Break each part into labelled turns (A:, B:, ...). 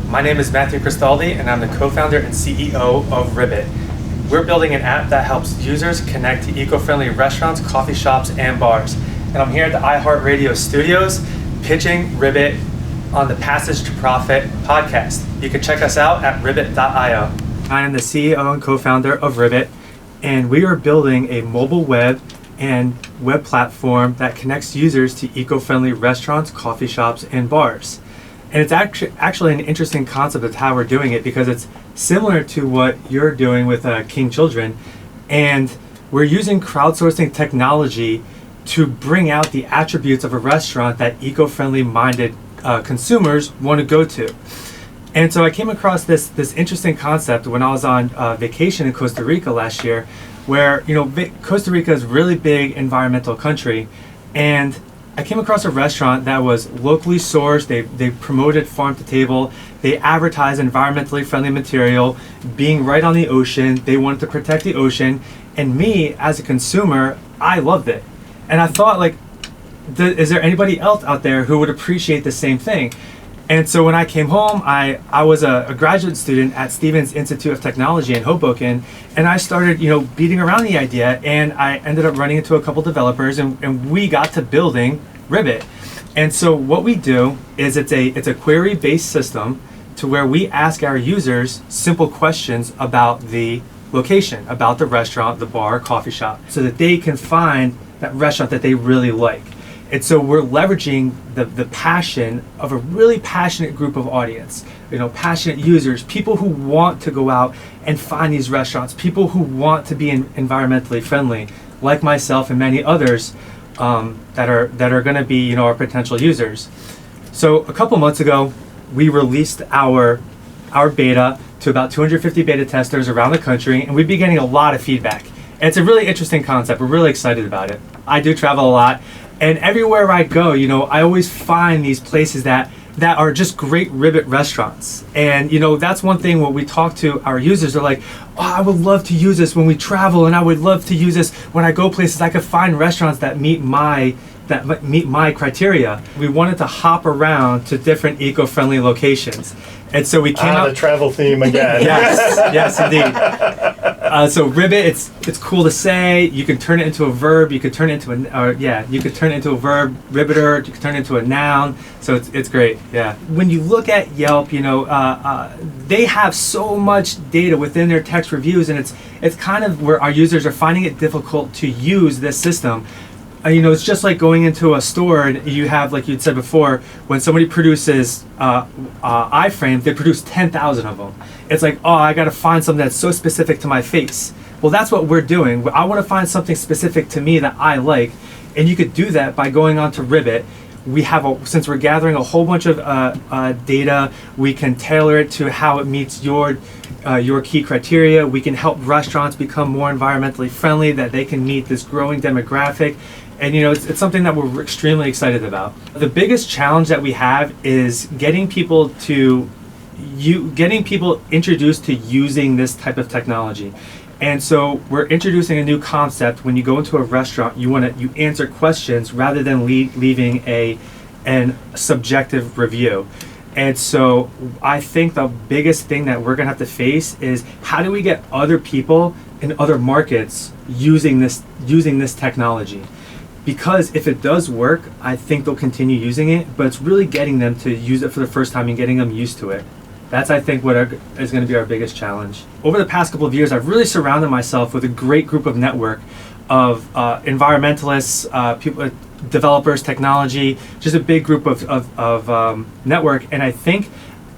A: My name is Matthew Cristaldi, and I'm the co-founder and CEO of Ribbit. We're building an app that helps users connect to eco-friendly restaurants, coffee shops, and bars. And I'm here at the iHeartRadio studios pitching Ribbit on the Passage to Profit podcast. You can check us out at ribbit.io. I am the CEO and co-founder of Ribbit, and we are building a mobile web and web platform that connects users to eco-friendly restaurants, coffee shops, and bars. And it's actually an interesting concept of how we're doing it, because it's similar to what you're doing with King Children, and we're using crowdsourcing technology to bring out the attributes of a restaurant that eco-friendly minded consumers want to go to. And so I came across this interesting concept when I was on vacation in Costa Rica last year, where Costa Rica is a really big environmental country, and I came across a restaurant that was locally sourced. They promoted farm to table. They advertised environmentally friendly material, being right on the ocean. They wanted to protect the ocean. And me, as a consumer, I loved it. And I thought, like, is there anybody else out there who would appreciate the same thing? And so when I came home, I was a graduate student at Stevens Institute of Technology in Hoboken, and I started beating around the idea, and I ended up running into a couple developers, and we got to building Ribbit. And so what we do is it's a query-based system to where we ask our users simple questions about the location, about the restaurant, the bar, coffee shop, so that they can find that restaurant that they really like. And so we're leveraging the passion of a really passionate group of audience, passionate users, people who want to go out and find these restaurants, people who want to be environmentally friendly, like myself and many others that are going to be our potential users. So a couple months ago, we released our beta to about 250 beta testers around the country, and we've been getting a lot of feedback. And it's a really interesting concept. We're really excited about it. I do travel a lot. And everywhere I go, I always find these places that are just great Ribbit restaurants. And that's one thing when we talk to our users, they're like, oh, I would love to use this when we travel, and I would love to use this when I go places. I could find restaurants that meet my criteria. We wanted to hop around to different eco-friendly locations. And so we came out
B: the travel theme again.
A: Yes, indeed. So Ribbit, it's cool to say. You can turn it into a verb. You could turn it into you could turn it into a verb. Ribbiter. You could turn it into a noun. So it's great. Yeah. When you look at Yelp, they have so much data within their text reviews, and it's kind of where our users are finding it difficult to use this system. It's just like going into a store, and you have, like you'd said before, when somebody produces iframes, they produce 10,000 of them. It's like, oh, I got to find something that's so specific to my face. Well, that's what we're doing. I want to find something specific to me that I like, and you could do that by going onto Ribbit. We have since we're gathering a whole bunch of data, we can tailor it to how it meets your key criteria. We can help restaurants become more environmentally friendly, that they can meet this growing demographic. And it's something that we're extremely excited about. The biggest challenge that we have is getting people introduced to using this type of technology. And so we're introducing a new concept. When you go into a restaurant, you answer questions rather than leaving an subjective review. And so I think the biggest thing that we're gonna have to face is, how do we get other people in other markets using this technology? Because if it does work, I think they'll continue using it, but it's really getting them to use it for the first time and getting them used to it. That's, I think, what is going to be our biggest challenge. Over the past couple of years, I've really surrounded myself with a great group of network of environmentalists, people, developers, technology, just a big group of network. And I think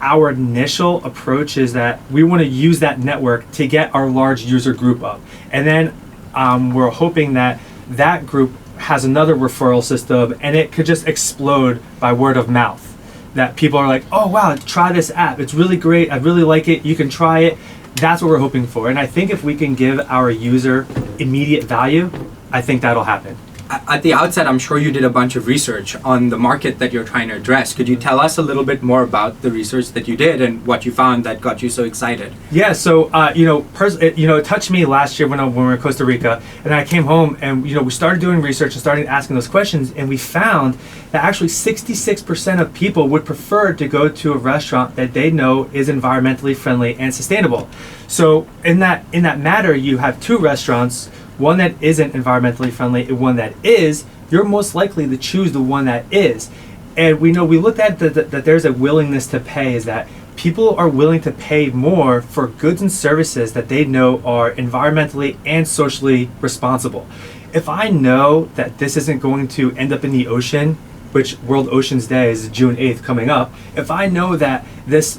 A: our initial approach is that we want to use that network to get our large user group up. And then we're hoping that group has another referral system, and it could just explode by word of mouth. That people are like, oh wow, try this app. It's really great. I really like it. You can try it. That's what we're hoping for. And I think if we can give our user immediate value, I think that'll happen.
B: At the outset, I'm sure you did a bunch of research on the market that you're trying to address. Could you tell us a little bit more about the research that you did and what you found that got you so excited?
A: Yeah, so it touched me last year when we were in Costa Rica, and I came home and we started doing research and started asking those questions, and we found that actually 66% of people would prefer to go to a restaurant that they know is environmentally friendly and sustainable. So in that matter, you have two restaurants, one that isn't environmentally friendly and one that is. You're most likely to choose the one that is. And we looked at that there's a willingness to pay, is that people are willing to pay more for goods and services that they know are environmentally and socially responsible. If I know that this isn't going to end up in the ocean, which World Oceans Day is June 8th coming up, if I know that this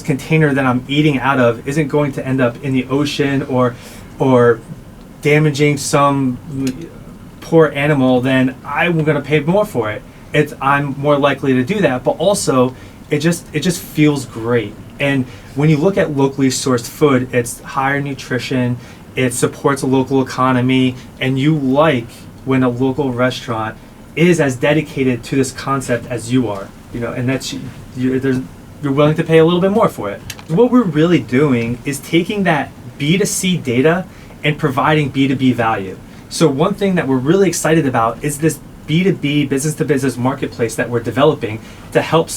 A: container that I'm eating out of isn't going to end up in the ocean or damaging some poor animal, then I'm going to pay more for it. I'm more likely to do that, but also it just feels great. And when you look at locally sourced food, it's higher nutrition, it supports a local economy, and you like when a local restaurant is as dedicated to this concept as you are, and that's you're willing to pay a little bit more for it. What we're really doing is taking that B2C data and providing B2B value. So one thing that we're really excited about is this B2B, business-to-business marketplace that we're developing to help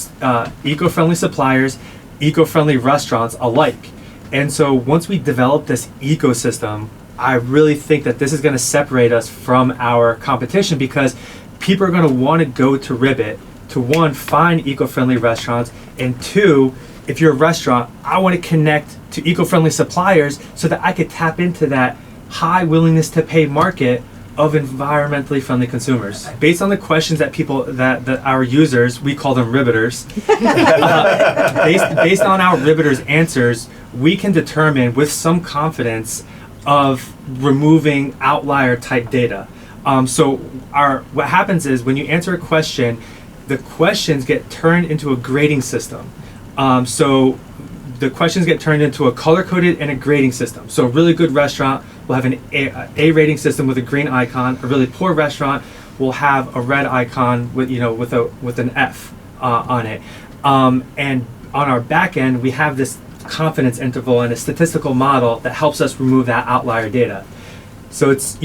A: eco-friendly suppliers, eco-friendly restaurants alike. And so once we develop this ecosystem, I really think that this is going to separate us from our competition, because people are going to want to go to Ribbit to, one, find eco-friendly restaurants, and two, if you're a restaurant, I want to connect to eco-friendly suppliers so that I could tap into that high willingness to pay market of environmentally friendly consumers. Based on the questions that our users, we call them Riveters, based on our Riveters answers, we can determine with some confidence of removing outlier type data. So what happens is when you answer a question, the questions get turned into a grading system. So the questions get turned into a color-coded and a grading system. So a really good restaurant will have an A rating system with a green icon. A really poor restaurant will have a red icon with an F on it. And on our back end, we have this confidence interval and a statistical model that helps us remove that outlier data. So it's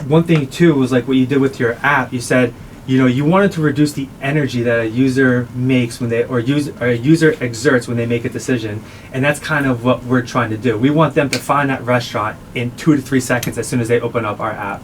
A: one thing too was like what you did with your app. You said you wanted to reduce the energy that a user makes when a user exerts when they make a decision, and that's kind of what we're trying to do. We want them to find that restaurant in 2 to 3 seconds as soon as they open up our app.